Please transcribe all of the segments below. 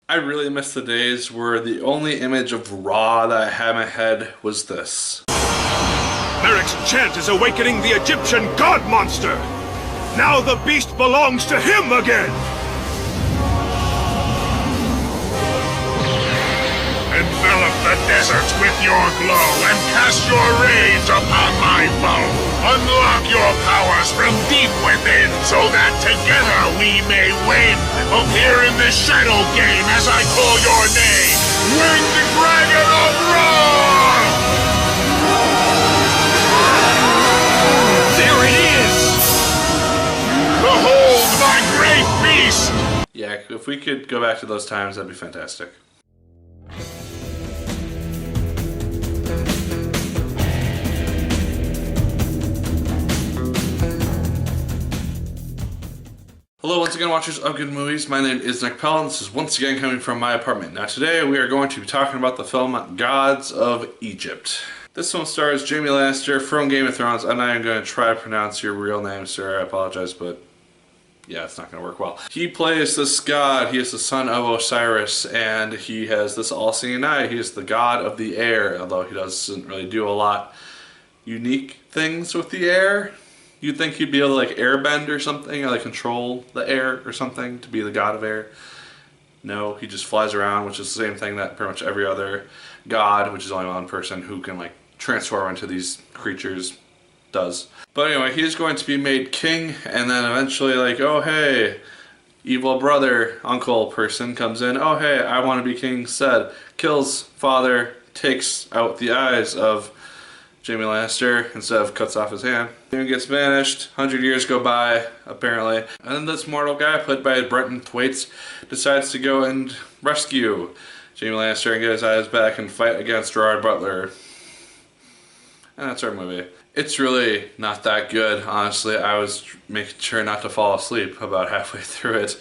I really miss the days where the only image of Ra that I had in my head was this. Merrick's chant is awakening the Egyptian god monster! Now the beast belongs to him again! Envelop the deserts with your glow and cast your rays upon my foe! Unlock your powers from deep within so that together we may win! Appear in the shadow game as I call your name! Winged Dragon of Ra! There it is! Behold my great beast! Yeah, if we could go back to those times, that'd be fantastic. Hello once again, watchers of good movies. My name is Nick Pell and this is once again coming from my apartment. Now today we are going to be talking about the film Gods of Egypt. This film stars Jamie Lannister from Game of Thrones. I'm not even going to try to pronounce your real name, sir. I apologize, but yeah, it's not going to work well. He plays this god. He is the son of Osiris, and he has this all-seeing eye. He is the god of the air, although he doesn't really do a lot unique things with the air. You'd think he'd be able to like airbend or something, or like control the air or something to be the god of air. No, he just flies around, which is the same thing that pretty much every other god, which is only one person who can like transform into these creatures, does. But anyway, he's going to be made king, and then eventually like, oh hey, evil brother, uncle person comes in, oh hey, I want to be king instead. Kills father, takes out the eyes of Jamie Lannister instead of cuts off his hand. He gets banished, 100 years go by, apparently. And then this mortal guy, played by Brenton Thwaites, decides to go and rescue Jamie Lannister and get his eyes back and fight against Gerard Butler. And that's our movie. It's really not that good, honestly. I was making sure not to fall asleep about halfway through it.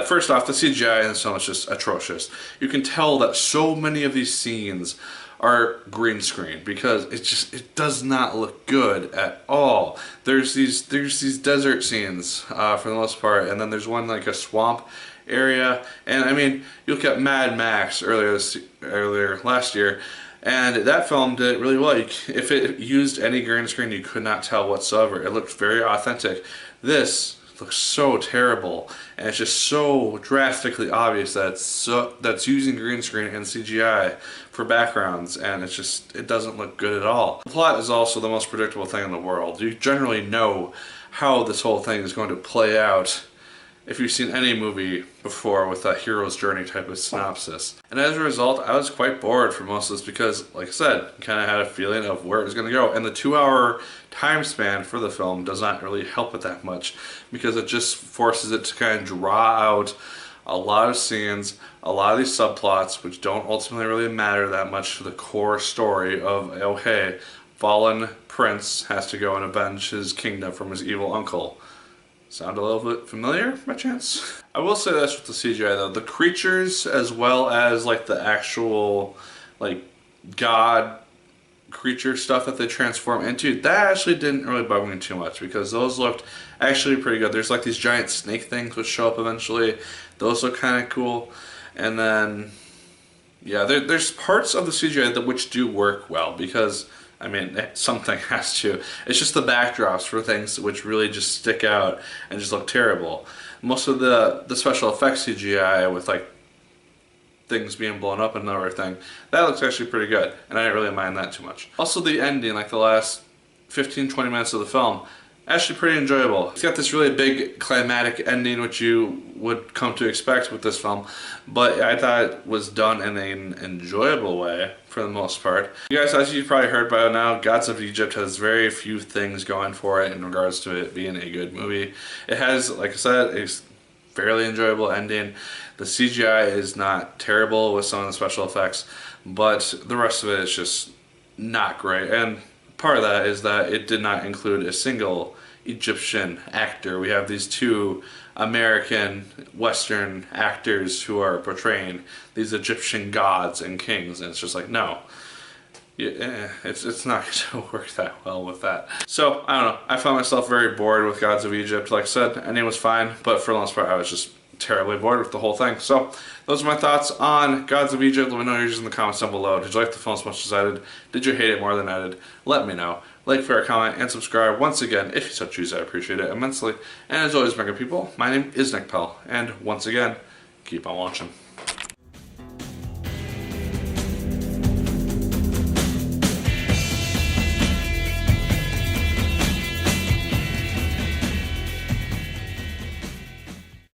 First off, the CGI in this film is just atrocious. You can tell that so many of these scenes are green screen because it does not look good at all. There's these desert scenes for the most part, and then there's one like a swamp area. And I mean, you look at Mad Max earlier last year, and that film did it really well. If it used any green screen, you could not tell whatsoever. It looked very authentic. This looks so terrible, and it's just so drastically obvious that that's using green screen and CGI for backgrounds, and it doesn't look good at all. The plot is also the most predictable thing in the world. You generally know how this whole thing is going to play out if you've seen any movie before with a hero's journey type of synopsis. And as a result, I was quite bored for most of this because, like I said, I kind of had a feeling of where it was going to go. And the 2-hour time span for the film does not really help it that much because it just forces it to kind of draw out a lot of scenes, a lot of these subplots, which don't ultimately really matter that much for the core story of, oh hey, fallen prince has to go and avenge his kingdom from his evil uncle. Sound a little bit familiar by chance? I will say this with the CGI though, the creatures as well as like the actual like god creature stuff that they transform into, that actually didn't really bug me too much because those looked actually pretty good. There's like these giant snake things which show up eventually. Those look kind of cool. And then yeah, there's parts of the CGI that which do work well because I mean, something has to. It's just the backdrops for things which really just stick out and just look terrible. Most of the special effects CGI with like things being blown up and everything, that looks actually pretty good, and I didn't really mind that too much. Also the ending, like the last 15-20 minutes of the film, actually pretty enjoyable. It's got this really big climatic ending which you would come to expect with this film, but I thought it was done in an enjoyable way for the most part. You guys, as you've probably heard by now, Gods of Egypt has very few things going for it in regards to it being a good movie. It has, like I said, a fairly enjoyable ending. The CGI is not terrible with some of the special effects, but the rest of it is just not great. And part of that is that it did not include a single Egyptian actor. We have these two American Western actors who are portraying these Egyptian gods and kings, and it's just like, no. It's not going to work that well with that. So, I don't know. I found myself very bored with Gods of Egypt. Like I said, ending was fine, but for the most part, I was just terribly bored with the whole thing. So those are my thoughts on Gods of Egypt. Let me know yours in the comments down below. Did you like the film as much as I did? Did you hate it more than I did? Let me know. Like, favorite, comment, and subscribe. Once again, if you so choose, I appreciate it immensely. And as always, my good people, my name is Nick Pell. And once again, keep on watching.